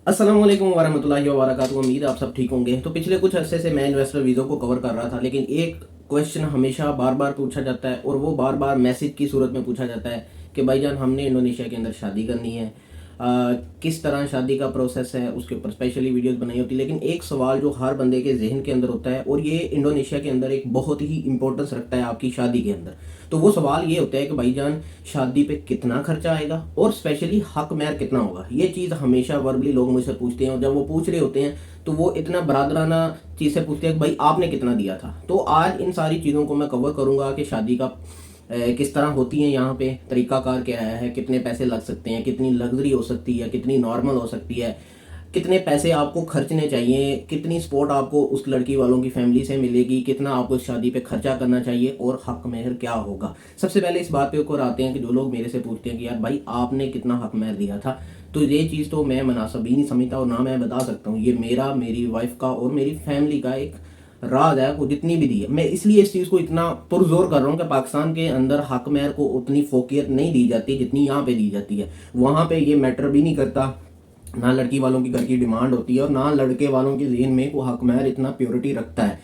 अस्सलाम वालेकुम वरहमतुल्लाहि वबरकातुहू। उम्मीद है आप सब ठीक होंगे। तो पिछले कुछ अरसे से मैं इन्वेस्टर वीज़ा को कवर कर रहा था, लेकिन एक क्वेश्चन हमेशा बार बार पूछा जाता है और वो बार बार मैसेज की सूरत में पूछा जाता है कि भाईजान हमने इंडोनेशिया के अंदर शादी करनी है। किस तरह शादी का प्रोसेस है उसके ऊपर स्पेशली वीडियोस बनाई होती है। लेकिन एक सवाल जो हर बंदे के जहन के अंदर होता है, और ये इंडोनेशिया के अंदर एक बहुत ही इंपॉर्टेंस रखता है आपकी शादी के अंदर। तो वो सवाल ये होता है कि भाईजान शादी पे कितना खर्चा आएगा और स्पेशली हक महर कितना होगा। ये चीज़ हमेशा वर्बली लोग मुझसे पूछते हैं, और जब वो पूछ रहे होते हैं तो वो इतना बरादराना चीज़ से पूछते हैं कि भाई आपने कितना दिया था। तो आज इन सारी चीज़ों को मैं कवर करूंगा कि शादी का किस तरह होती है, यहाँ पे तरीकाकार क्या है, कितने पैसे लग सकते हैं, कितनी लग्जरी हो सकती है, कितनी नॉर्मल हो सकती है, कितने पैसे आपको खर्चने चाहिए, कितनी सपोर्ट आपको उस लड़की वालों की फैमिली से मिलेगी, कितना आपको इस शादी पे खर्चा करना चाहिए और हक महर क्या होगा। सबसे पहले इस बात पे ऊपर आते हैं कि जो लोग मेरे से पूछते हैं कि यार भाई आपने कितना हक महर दिया था, तो ये चीज़ तो मैं मुनासिब ही नहीं समझता और ना मैं बता सकता हूँ। ये मेरा, मेरी वाइफ का और मेरी फैमिली का एक राज है। वो जितनी भी दी है, मैं इसलिए इस चीज़ को इतना पुरजोर कर रहा हूँ कि पाकिस्तान के अंदर हक महर को उतनी फोकियत नहीं दी जाती जितनी यहाँ पे दी जाती है। वहाँ पे ये मैटर भी नहीं करता, ना लड़की वालों की घर की डिमांड होती है और ना लड़के वालों के जहन में वो हक महर इतना प्योरिटी रखता है।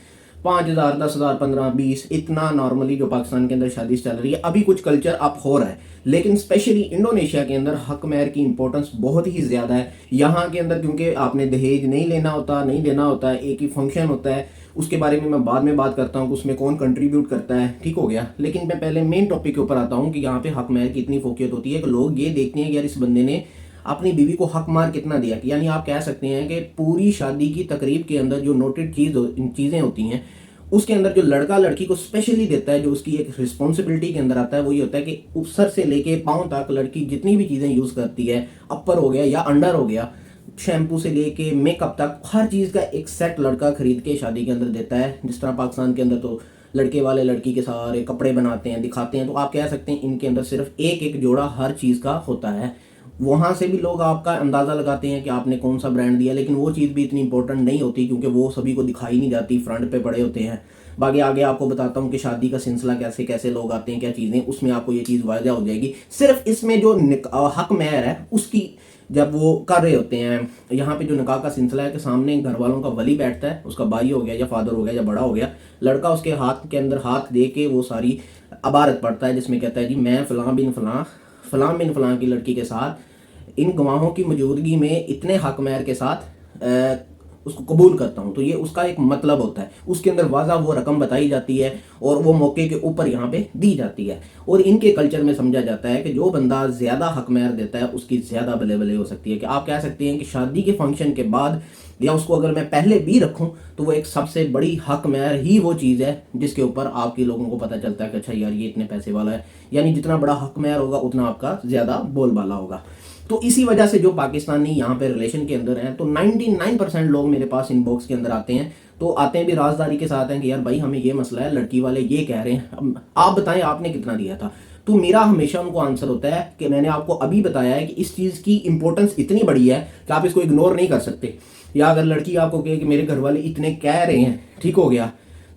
5,000, 10,000, 15, 20 इतना नॉर्मली जो पाकिस्तान के अंदर शादी चल रही है, अभी कुछ कल्चर अप हो रहा है, लेकिन स्पेशली इंडोनेशिया के अंदर हक महर की इंपॉर्टेंस बहुत ही ज़्यादा है। यहाँ के अंदर क्योंकि आपने दहेज नहीं लेना होता, नहीं देना होता है, एक ही फंक्शन होता है। उसके बारे में मैं बाद में बात करता हूँ कि उसमें कौन कंट्रीब्यूट करता है, ठीक हो गया। लेकिन मैं पहले मेन टॉपिक के ऊपर आता हूँ कि यहाँ पे हक महर की इतनी फोकियत होती है कि लोग ये देखते हैं कि यार इस बंदे ने अपनी बीवी को हक मार कितना दिया। यानी आप कह सकते हैं कि पूरी शादी की तकरीब के अंदर जो नोटेड चीज़ें होती हैं, उसके अंदर जो लड़का लड़की को स्पेशली देता है, जो उसकी एक रिस्पॉन्सिबिलिटी के अंदर आता है, वो ये होता है कि सर से लेके पाँव तक लड़की जितनी भी चीज़ें यूज़ करती है, अपर हो गया या अंडर हो गया, शैम्पू से लेके मेकअप तक, हर चीज़ का एक सेट लड़का खरीद के शादी के अंदर देता है। जिस तरह पाकिस्तान के अंदर तो लड़के वाले लड़की के सारे कपड़े बनाते हैं, दिखाते हैं, तो आप कह सकते हैं इनके अंदर सिर्फ एक एक जोड़ा हर चीज़ का होता है। वहाँ से भी लोग आपका अंदाज़ा लगाते हैं कि आपने कौन सा ब्रांड दिया, लेकिन वो चीज़ भी इतनी इंपॉर्टेंट नहीं होती क्योंकि वो सभी को दिखाई नहीं जाती, फ्रंट पे पड़े होते हैं। बाकी आगे आपको बताता हूँ कि शादी का सिलसिला कैसे कैसे लोग आते हैं, क्या चीज़ें, उसमें आपको ये चीज़ वाज़ह हो जाएगी। सिर्फ इसमें जो हक महर है उसकी जब वो कर रहे होते हैं, यहाँ पे जो निकाह का सिलसिला है कि सामने घर वालों का वली बैठता है, उसका भाई हो गया या फादर हो गया या बड़ा हो गया, लड़का उसके हाथ के अंदर हाथ दे के वो सारी अबारत पढ़ता है जिसमें कहता है जी मैं फ़लाँ बिन फ़लाँ की लड़की के साथ इन गवाहों की मौजूदगी में इतने हक महर के साथ उसको कबूल करता हूँ। तो ये उसका एक मतलब होता है, उसके अंदर वाज़ा वो रकम बताई जाती है और वो मौके के ऊपर यहाँ पे दी जाती है। और इनके कल्चर में समझा जाता है कि जो बंदा ज़्यादा हक महर देता है उसकी ज़्यादा बले बले हो सकती है। कि आप कह सकते हैं कि शादी के फंक्शन के बाद या उसको अगर मैं पहले भी रखूं तो वो एक सबसे बड़ी हक महर ही वो चीज़ है जिसके ऊपर आपके लोगों को पता चलता है कि अच्छा यार ये इतने पैसे वाला है। यानी जितना बड़ा हक महर होगा उतना आपका ज़्यादा बोलबाला होगा। तो इसी वजह से जो पाकिस्तानी यहाँ पे रिलेशन के अंदर हैं, तो 99% लोग मेरे पास इनबॉक्स के अंदर आते हैं, तो आते हैं भी राजदारी के साथ हैं कि यार भाई हमें ये मसला है, लड़की वाले ये कह रहे हैं, आप बताएं आपने कितना दिया था। तो मेरा हमेशा उनको आंसर होता है कि मैंने आपको अभी बताया है कि इस चीज़ की इंपॉर्टेंस इतनी बड़ी है कि आप इसको इग्नोर नहीं कर सकते। या अगर लड़की आपको कहे कि मेरे घर वाले इतने कह रहे हैं, ठीक हो गया,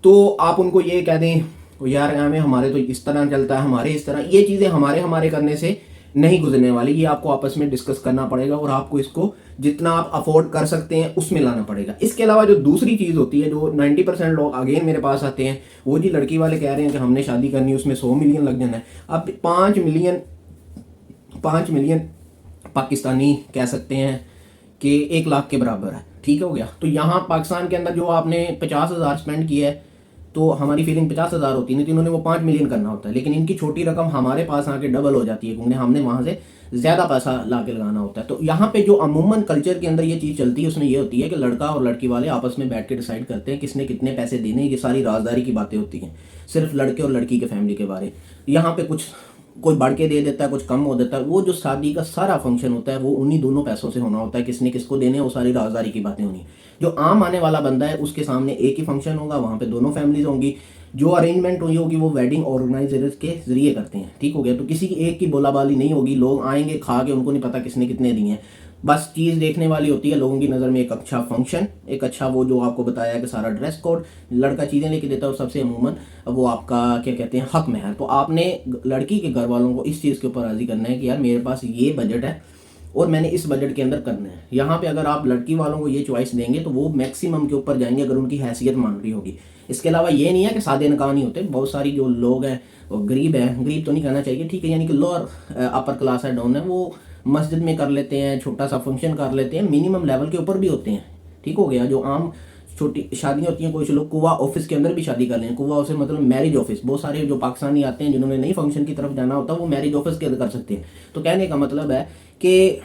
तो आप उनको ये कह दें यार हमें हमारे तो इस तरह चलता है, हमारे इस तरह, ये चीज़ें हमारे हमारे करने से नहीं गुजरने वाली। ये आपको आपस में डिस्कस करना पड़ेगा और आपको इसको जितना आप अफोर्ड कर सकते हैं उसमें लाना पड़ेगा। इसके अलावा जो दूसरी चीज़ होती है, जो 90% लोग अगेन मेरे पास आते हैं, वो जी लड़की वाले कह रहे हैं कि हमने शादी करनी है, उसमें 100 मिलियन लग जाना है। अब 5 मिलियन पाकिस्तानी कह सकते हैं कि 1 लाख के बराबर है, ठीक हो गया। तो यहाँ पाकिस्तान के अंदर जो आपने 50,000 स्पेंड किया है, तो हमारी फीलिंग 50,000 होती है, तो इन्होंने वो 5 मिलियन करना होता है। लेकिन इनकी छोटी रकम हमारे पास आके डबल हो जाती है क्योंकि हमने वहाँ से ज़्यादा पैसा ला के लगाना होता है। तो यहाँ पे जो अमूमन कल्चर के अंदर ये चीज़ चलती है उसमें ये होती है कि लड़का और लड़की वाले आपस में बैठ के डिसाइड करते हैं किसने कितने पैसे देने। ये सारी राजदारी की बातें होती हैं, सिर्फ लड़के और लड़की के फैमिली के बारे। यहाँ पे कुछ कोई बढ़ के दे देता है, कुछ कम हो देता है। वो जो शादी का सारा फंक्शन होता है वो उन्हीं दोनों पैसों से होना होता है, किसने किसको देने, वो सारी राजदारी की बातें होनी। जो आम आने वाला बंदा है उसके सामने एक ही फंक्शन होगा, वहाँ पे दोनों फैमिलीज होंगी, जो अरेंजमेंट हुई होगी वो वेडिंग ऑर्गेनाइजर्स के जरिए करते हैं, ठीक हो गया। तो किसी की एक की बोलाबाली नहीं होगी, लोग आएंगे खा के, उनको नहीं पता किसने कितने दिए हैं। बस चीज़ देखने वाली होती है लोगों की नज़र में एक अच्छा फंक्शन, एक अच्छा वो जो आपको बताया कि सारा ड्रेस कोड, लड़का चीज़ें लेके देता है और सबसे अमूमन वो आपका क्या कहते हैं हक महर। तो आपने लड़की के घर वालों को इस चीज़ के ऊपर राज़ी करना है कि यार मेरे पास ये बजट है, और मैंने इस बजट के अंदर करना है। यहाँ पे अगर आप लड़की वालों को ये चॉइस देंगे तो वो मैक्सिमम के ऊपर जाएंगे अगर उनकी हैसियत मान रही होगी। इसके अलावा ये नहीं है कि सादे निकाह नहीं होते, बहुत सारी जो लोग हैं वो गरीब है, गरीब तो नहीं कहना चाहिए, ठीक है, यानी कि लोअर अपर क्लास है, डाउन है, वो मस्जिद में कर लेते हैं, छोटा सा फंक्शन कर लेते हैं, मिनिमम लेवल के ऊपर भी होते हैं। ठीक हो गया। जो आम छोटी शादियाँ होती हैं, कुछ लोग कुआ ऑफिस के अंदर भी शादी कर लें। कुआ ऑफिस मतलब मैरिज ऑफिस। बहुत सारे जो पाकिस्तानी आते हैं जिन्होंने नहीं फंक्शन की तरफ जाना होता वो मैरिज ऑफिस के अंदर कर सकते हैं। तो कहने का मतलब है कि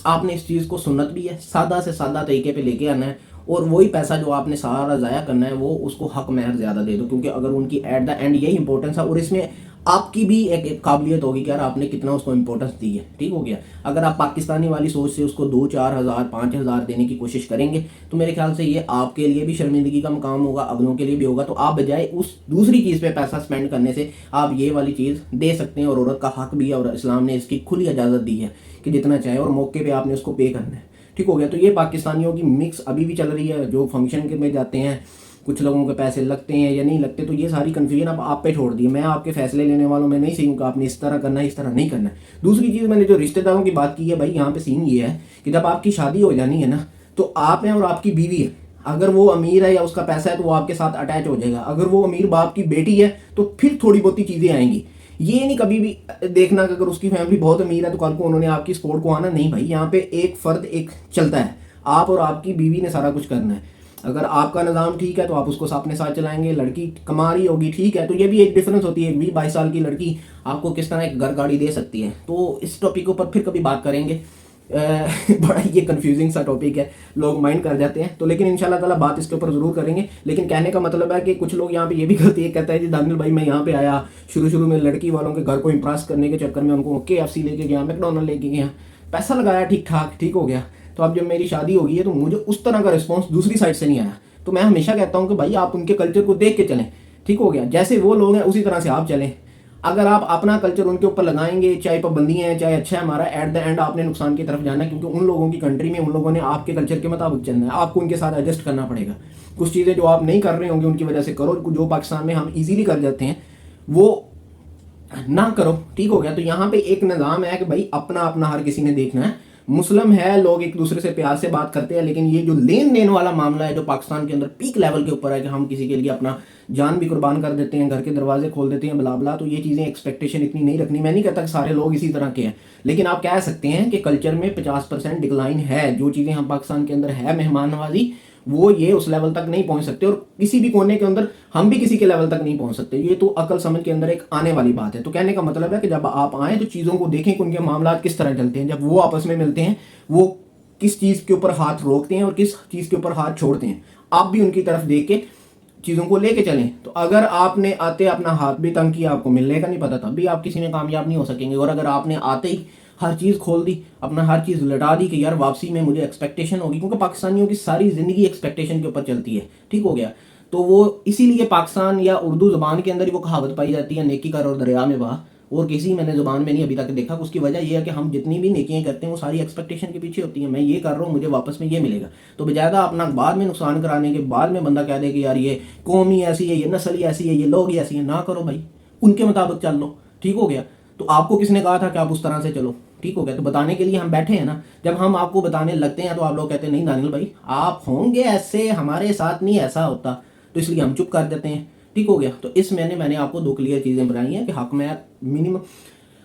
आपने इस चीज़ को सुन्नत भी है, सादा से सादा तरीके पे लेके आना है, और वही पैसा जो आपने सारा ज़ाया करना है वो उसको हक महर ज़्यादा दे दो, क्योंकि अगर उनकी एट द एंड यही इंपॉर्टेंस है और इसमें आपकी भी एक काबिलियत होगी कि यार आपने कितना उसको इंपॉर्टेंस दी है। ठीक हो गया। अगर आप पाकिस्तानी वाली सोच से उसको 2-4 हज़ार 5 हज़ार देने की कोशिश करेंगे तो मेरे ख्याल से ये आपके लिए भी शर्मिंदगी का काम होगा, अगलों के लिए भी होगा। तो आप बजाय उस दूसरी चीज़ पे पैसा स्पेंड करने से आप ये वाली चीज़ दे सकते हैं, और औरत का हक भी है और इस्लाम ने इसकी खुली इजाज़त दी है कि जितना चाहे और मौके पर आपने उसको पे करना है। ठीक हो गया। तो ये पाकिस्तानियों की मिक्स अभी भी चल रही है। जो फंक्शन के में जाते हैं, कुछ लोगों के पैसे लगते हैं या नहीं लगते, तो ये सारी कन्फ्यूजन अब आप पे छोड़ दी। मैं आपके फैसले लेने वालों में नहीं सीखूँ कि आपने इस तरह करना है, इस तरह नहीं करना है। दूसरी चीज़, मैंने जो रिश्तेदारों की बात की है भाई, यहाँ पे सीन ये है कि जब आपकी शादी हो जानी है ना, तो आप हैं और आपकी बीवी है। अगर वो अमीर है या उसका पैसा है तो वो आपके साथ अटैच हो जाएगा। अगर वो अमीर बाप की बेटी है तो फिर थोड़ी बहुत चीज़ें आएंगी। ये नहीं कभी भी देखना कि अगर उसकी फैमिली बहुत अमीर है तो कल को उन्होंने आपकी सपोर्ट को आना नहीं। भाई यहाँ पे एक फर्द एक चलता है, आप और आपकी बीवी ने सारा कुछ करना है। अगर आपका निज़ाम ठीक है तो आप उसको अपने साथ चलाएंगे। लड़की कमा रही होगी, ठीक है, तो ये भी एक डिफरेंस होती है। 20-22 साल की लड़की आपको किस तरह एक घर गाड़ी दे सकती है। तो इस टॉपिक के ऊपर फिर कभी बात करेंगे। बड़ा ये कंफ्यूजिंग सा टॉपिक है, लोग माइंड कर जाते हैं। तो लेकिन इंशाल्लाह ताला बात इसके ऊपर ज़रूर करेंगे। लेकिन कहने का मतलब है कि कुछ लोग यहाँ पे ये भी गलती है, कहता है जी दानिल भाई मैं यहाँ पे आया, शुरू में लड़की वालों के घर को इंप्रेस करने के चक्कर में उनको KFC लेके गया, मैकडोनल्ड लेके गया, पैसा लगाया, ठीक ठाक, ठीक हो गया। तो अब जब मेरी शादी हो गई है तो मुझे उस तरह का रिस्पॉन्स दूसरी साइड से नहीं आया। तो मैं हमेशा कहता हूँ कि भाई आप उनके कल्चर को देख के चलें। ठीक हो गया। जैसे वो लोग हैं उसी तरह से आप चलें। अगर आप अपना कल्चर उनके ऊपर लगाएंगे, चाहे पाबंदियां हैं चाहे अच्छा है हमारा, एट द एंड आपने नुकसान की तरफ जाना है, क्योंकि उन लोगों की कंट्री में उन लोगों ने आपके कल्चर के मुताबिक चलना है। आपको उनके साथ एडजस्ट करना पड़ेगा। कुछ चीज़ें जो आप नहीं कर रहे होंगे उनकी वजह से करो, जो पाकिस्तान में हम ईजिली कर जाते हैं वो ना करो। ठीक हो गया। तो यहाँ पे एक निज़ाम है कि भाई अपना अपना हर किसी ने देखना है। मुस्लिम है, लोग एक दूसरे से प्यार से बात करते हैं, लेकिन ये जो लेन देन वाला मामला है जो पाकिस्तान के अंदर पीक लेवल के ऊपर है कि हम किसी के लिए अपना जान भी कुर्बान कर देते हैं, घर के दरवाजे खोल देते हैं, बला बला, तो ये चीज़ें एक्सपेक्टेशन इतनी नहीं रखनी। मैं नहीं कहता कि सारे लोग इसी तरह के हैं, लेकिन आप कह सकते हैं कि कल्चर में 50% डिक्लाइन है। जो चीज़ें हम पाकिस्तान के अंदर है, मेहमान नवाजी, वो ये उस लेवल तक नहीं पहुंच सकते, और किसी भी कोने के अंदर हम भी किसी के लेवल तक नहीं पहुंच सकते। ये तो अकल समझ के अंदर एक आने वाली बात है। तो कहने का मतलब है कि जब आप आए तो चीज़ों को देखें कि उनके मामला किस तरह चलते हैं। जब वो आपस में मिलते हैं वो किस चीज़ के ऊपर हाथ रोकते हैं और किस चीज़ के ऊपर हाथ छोड़ते हैं। आप भी उनकी तरफ देख के चीज़ों को लेके चलें। तो अगर आपने आते अपना हाथ भी तंग किया, आपको मिलने का नहीं पता, तब भी आप किसी में कामयाब नहीं हो सकेंगे। और अगर आपने आते ही हर चीज़ खोल दी, अपना हर चीज़ लटा दी कि यार वापसी में मुझे एक्सपेक्टेशन होगी, क्योंकि पाकिस्तानियों की सारी ज़िंदगी एक्सपेक्टेशन के ऊपर चलती है। ठीक हो गया। तो वो इसीलिए पाकिस्तान या उर्दू ज़बान के अंदर ही वो कहावत पाई जाती है, नेकी कर और दरिया में बहा, और किसी मैंने ज़ुबान में नहीं अभी तक देखा। उसकी वजह यह है कि हम जितनी भी नेकियां करते हैं वो सारी एक्सपेक्टेशन के पीछे होती हैं। मैं ये कर रहा हूँ, मुझे वापस में ये मिलेगा। तो बजाय अपना बाद में नुकसान कराने के, बाद में बंदा कह दे कि यार ये कौम ही ऐसी है, ये नस्ल ही ऐसी है, ये लोग ही ऐसी है, ना करो भाई, उनके मुताबिक चल लो। ठीक हो गया। तो आपको किसने कहा था कि आप उस तरह से चलो? ठीक हो गया। तो बताने के लिए हम बैठे हैं ना। जब हम आपको बताने लगते हैं तो आप लोग कहते हैं नहीं दानिल भाई आप होंगे ऐसे, हमारे साथ नहीं ऐसा होता, तो इसलिए हम चुप कर देते हैं। ठीक हो गया। तो इस मैंने आपको 2 क्लियर चीज़ें बताई हैं कि हक में मिनिमम,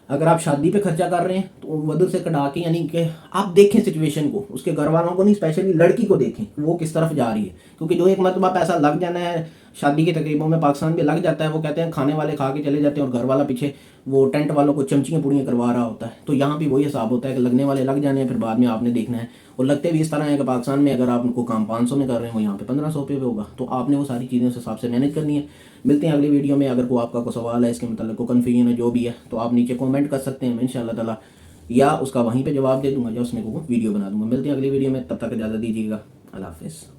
अगर आप शादी पे खर्चा कर रहे हैं तो वधू से कटा के, यानी कि आप देखें सिचुएशन को, उसके घर वालों को नहीं, स्पेशली लड़की को देखें वो किस तरफ जा रही है। क्योंकि जो एक मरतबा पैसा लग जाना है शादी की तकरीबों में, पाकिस्तान में लग जाता है, वो कहते हैं खाने वाले खा के चले जाते हैं और घर वाला पीछे वो टेंट वालों को चमचियाँ पुड़ियाँ करवा रहा होता है। तो यहाँ भी वही हिसाब होता है कि लगने वाले लग जाने हैं, फिर बाद में आपने देखना है। और लगते भी इस तरह है कि पाकिस्तान में अगर आप उनको काम 500 में कर रहे हैं, वो यहाँ पे 1500 पे होगा। तो आपने वो सारी चीज़ें उस हिसाब से मैनेज करनी है। मिलते हैं अगली वीडियो में। अगर कोई आपका कोई सवाल है इसके मतलब कोई कन्फ्यूजन है जो भी है, तो आप नीचे कमेंट कर सकते हैं। मैं इंशाल्लाह ताला या उसका वहीं पे जवाब दे दूंगा या उसमें को वीडियो बना दूंगा। मिलते हैं अगली वीडियो में, तब तक इजाज़त दीजिएगा। अल्लाह हाफिज़।